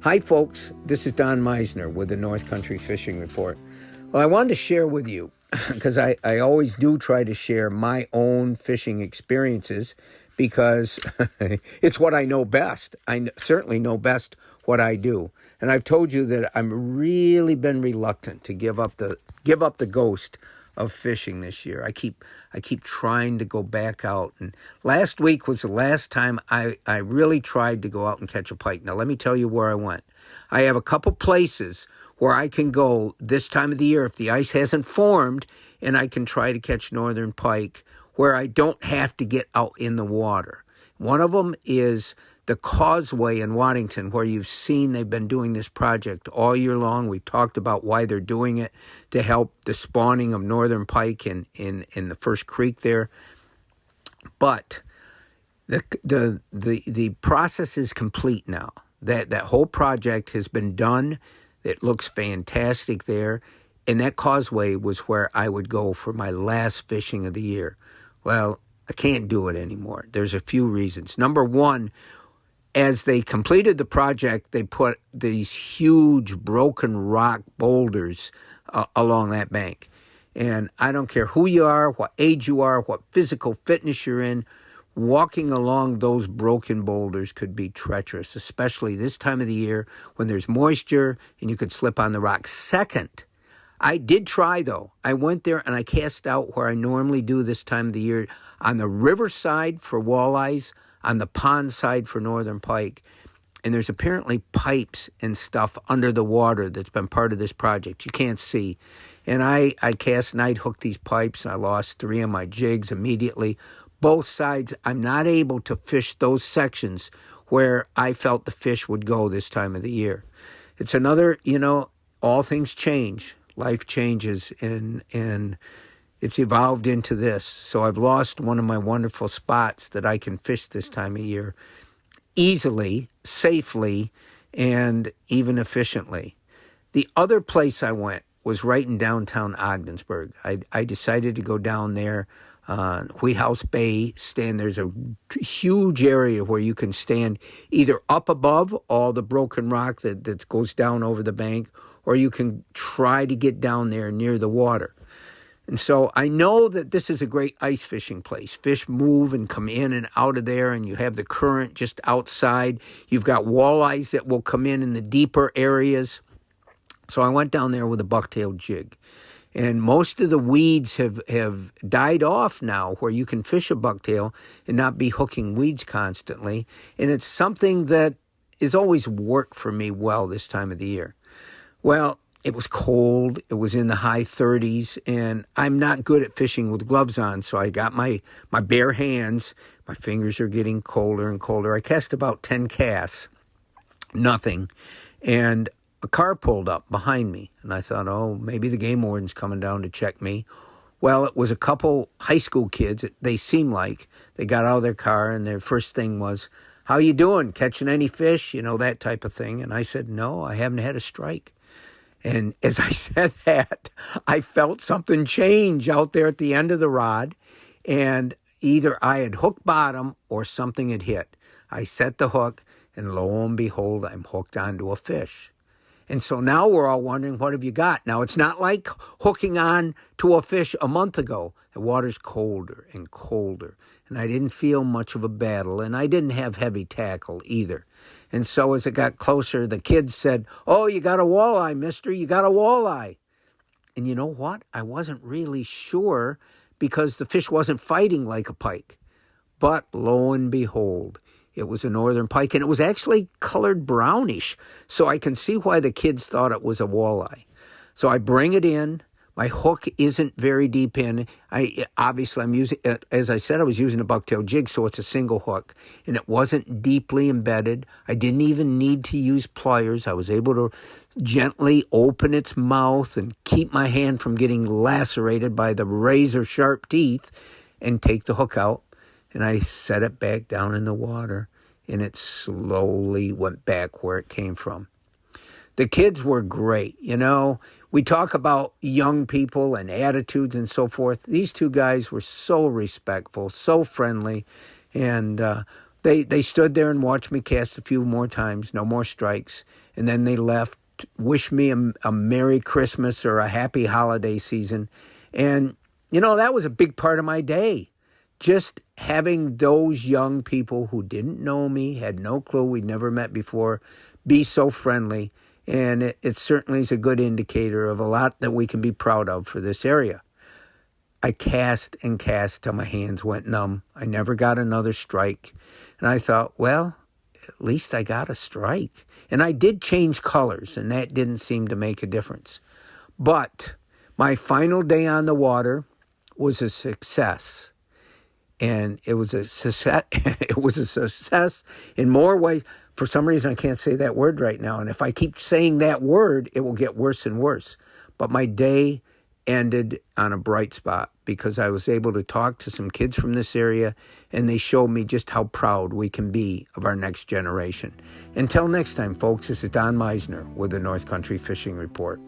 Hi, folks. This is Don Meisner with the North Country Fishing Report. Well, I wanted to share with you, because I always do try to share my own fishing experiences because it's what I know best. Certainly know best what I do. And I've told you that I've really been reluctant to give up the ghost of fishing this year. I keep trying to go back out, and last week was the last time I really tried to go out and catch a pike. Now let me tell you where I went. I have a couple places where I can go this time of the year if the ice hasn't formed, and I can try to catch northern pike where I don't have to get out in the water. One of them is the causeway in Waddington, where you've seen they've been doing this project all year long. We've talked about why they're doing it, to help the spawning of northern pike in the first creek there. But the process is complete now. That whole project has been done. It looks fantastic there. And that causeway was where I would go for my last fishing of the year. Well, I can't do it anymore. There's a few reasons. Number one, as they completed the project, they put these huge broken rock boulders along that bank. And I don't care who you are, what age you are, what physical fitness you're in, walking along those broken boulders could be treacherous, especially this time of the year when there's moisture and you could slip on the rocks. Second, I did try, though. I went there and I cast out where I normally do this time of the year, on the riverside for walleyes, on the pond side for northern pike. And there's apparently pipes and stuff under the water that's been part of this project. You can't see. And I cast night hooked these pipes, and I lost 3 of my jigs immediately. Both sides, I'm not able to fish those sections where I felt the fish would go this time of the year. It's another, all things change. Life changes, and it's evolved into this. So I've lost one of my wonderful spots that I can fish this time of year easily, safely, and even efficiently. The other place I went was right in downtown Ogdensburg. I decided to go down there, Wheat House Bay, there's a huge area where you can stand either up above all the broken rock that goes down over the bank, or you can try to get down there near the water. And so I know that this is a great ice fishing place. Fish move and come in and out of there, and you have the current just outside. You've got walleyes that will come in the deeper areas. So I went down there with a bucktail jig. And most of the weeds have died off now, where you can fish a bucktail and not be hooking weeds constantly. And it's something that has always worked for me well this time of the year. Well, it was cold. It was in the high 30s, and I'm not good at fishing with gloves on, so I got my bare hands. My fingers are getting colder and colder. I cast about 10 casts, nothing, and a car pulled up behind me, and I thought, oh, maybe the game warden's coming down to check me. Well, it was a couple high school kids. They seemed like they got out of their car, and their first thing was, how you doing? Catching any fish? That type of thing. And I said, no, I haven't had a strike. And as I said that, I felt something change out there at the end of the rod, and either I had hooked bottom or something had hit. I set the hook, and lo and behold, I'm hooked onto a fish. And so now we're all wondering, what have you got? Now, it's not like hooking on to a fish a month ago. The water's colder and colder, and I didn't feel much of a battle, and I didn't have heavy tackle either. And so as it got closer, the kids said, oh, you got a walleye, mister, you got a walleye. And you know what? I wasn't really sure, because the fish wasn't fighting like a pike. But lo and behold, it was a northern pike, and it was actually colored brownish. So I can see why the kids thought it was a walleye. So I bring it in. My hook isn't very deep in. I'm using, as I said, I was using a bucktail jig, so it's a single hook, and it wasn't deeply embedded. I didn't even need to use pliers. I was able to gently open its mouth and keep my hand from getting lacerated by the razor sharp teeth, and take the hook out. And I set it back down in the water, and it slowly went back where it came from. The kids were great. We talk about young people and attitudes and so forth. These two guys were so respectful, so friendly, and They stood there and watched me cast a few more times, no more strikes, and then they left, wished me a Merry Christmas or a happy holiday season. And, that was a big part of my day. Just having those young people who didn't know me, had no clue, we'd never met before, be so friendly. And it certainly is a good indicator of a lot that we can be proud of for this area. I cast and cast till my hands went numb. I never got another strike. And I thought, well, at least I got a strike. And I did change colors, and that didn't seem to make a difference. But my final day on the water was a success. And it was a success. It was a success in more ways. For some reason, I can't say that word right now. And if I keep saying that word, it will get worse and worse. But my day ended on a bright spot because I was able to talk to some kids from this area, and they showed me just how proud we can be of our next generation. Until next time, folks, this is Don Meisner with the North Country Fishing Report.